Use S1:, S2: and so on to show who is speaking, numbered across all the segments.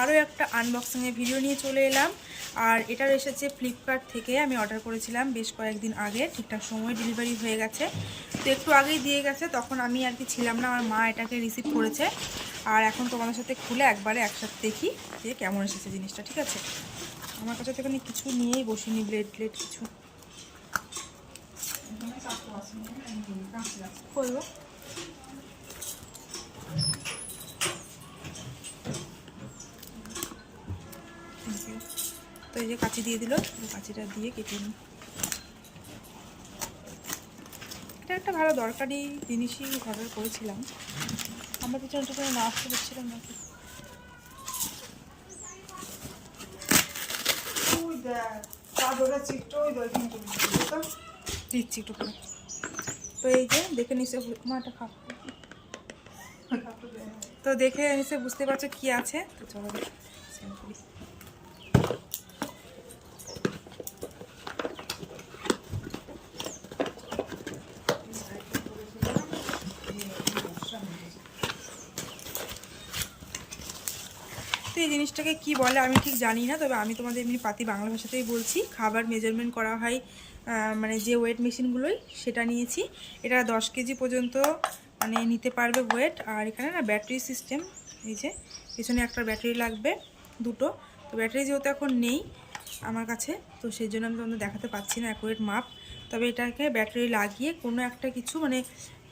S1: আরও একটা আনবক্সিংয়ের ভিডিও নিয়ে চলে এলাম। আর এটার এসেছে ফ্লিপকার্ট থেকে, আমি অর্ডার করেছিলাম বেশ কয়েকদিন আগে, ঠিকঠাক সময় ডেলিভারি হয়ে গেছে। তো একটু আগেই দিয়ে গেছে, তখন আমি আর কি ছিলাম না, আমার মা এটাকে রিসিভ করেছে। আর এখন তোমাদের সাথে খুলে একবারে একসাথে দেখি যে কেমন এসেছে জিনিসটা, ঠিক আছে? আমার কাছে তো এখানে কিছু নিয়েই বসিনি, ব্লেড কিছু করবো। তো এই যে কাঁচি দিয়ে দিল, কাঁচিটা দিয়ে কেটে নিই। এটা একটা ভালো দরকারি জিনিসই অর্ডার করেছিলাম, আমরা পিছনে না আসতে পারছিলাম নাকি। দিচ্ছি একটু করে। তো এই যে দেখে নিশ্চয় মাটা খাপ, তো দেখে নিশ্চয় বুঝতে পারছো কি আছে। তো চলো করি। তো এই জিনিসটাকে কি বলে আমি ঠিক জানি না, তবে আমি তোমাদের এমনি পাতি বাংলা ভাষাতেই বলছি। খাবার মেজারমেন্ট করা হয়, মানে যে ওয়েট মেশিনগুলোই, সেটা নিয়েছি। এটা 10 কেজি পর্যন্ত মানে নিতে পারবে ওয়েট। আর এখানে না ব্যাটারি সিস্টেম, এই যে পিছনে একটা ব্যাটারি লাগবে, দুটো। তো ব্যাটারি যেহেতু এখন নেই আমার কাছে, তো সেই জন্য আমি তোমাদের দেখাতে পারছি না অ্যাকুরেট মাপ। তবে এটাকে ব্যাটারি লাগিয়ে কোনো একটা কিছু মানে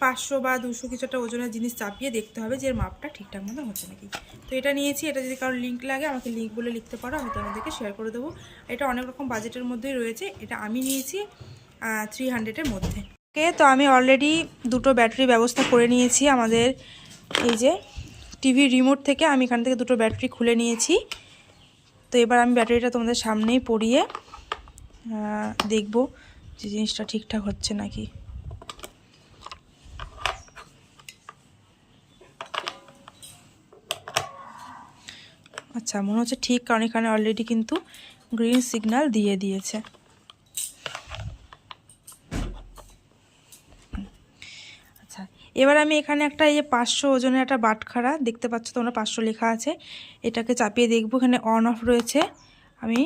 S1: 500 বা 200 কিছু একটা ওজনের জিনিস চাপিয়ে দেখতে হবে যে এর মাপটা ঠিকঠাক মতো হচ্ছে নাকি। তো এটা নিয়েছি। এটা যদি কারোর লিঙ্ক লাগে আমাকে লিঙ্ক বলে লিখতে পারো, আমি তোমাদেরকে শেয়ার করে দেবো। এটা অনেক রকম বাজেটের মধ্যেই রয়েছে। এটা আমি নিয়েছি 300-এর মধ্যে। ওকে, তো আমি অলরেডি দুটো ব্যাটারি ব্যবস্থা করে নিয়েছি আমাদের এই যে টিভি রিমোট থেকে। আমি এখান থেকে দুটো ব্যাটারি খুলে নিয়েছি। তো এবার আমি ব্যাটারিটা তোমাদের সামনেই পরিয়ে দেখব যে জিনিসটা ঠিকঠাক হচ্ছে নাকি। আচ্ছা, মনে হচ্ছে ঠিক, কারণ এখানে অলরেডি কিন্তু গ্রিন সিগন্যাল দিয়ে দিয়েছে। আচ্ছা, এবার আমি এখানে একটা এই যে 500 ওজনের একটা বাটখারা দেখতে পাচ্ছ তোমরা, 500 লেখা আছে, এটাকে চাপিয়ে দেখব। এখানে অন অফ রয়েছে, আমি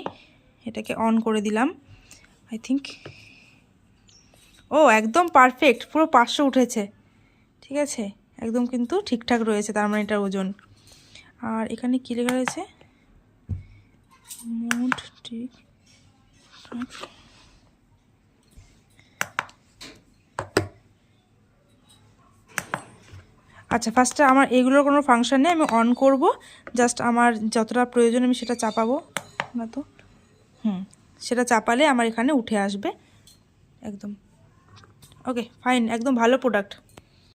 S1: এটাকে অন করে দিলাম। আই থিঙ্ক ও একদম পারফেক্ট, পুরো 500 উঠেছে। ঠিক আছে, একদম কিন্তু ঠিকঠাক রয়েছে, তার মানে এটার ওজন। আর এখানে কী লেখা রয়েছে, মোড ঠিক। আচ্ছা, ফার্স্টে আমার এগুলোর কোনো ফাংশন নেই, আমি অন করব। জাস্ট আমার যতটা প্রয়োজন আমি সেটা চাপাবো না তো, সেটা চাপালে আমার এখানে উঠে আসবে একদম। ওকে ফাইন, একদম ভালো প্রোডাক্ট।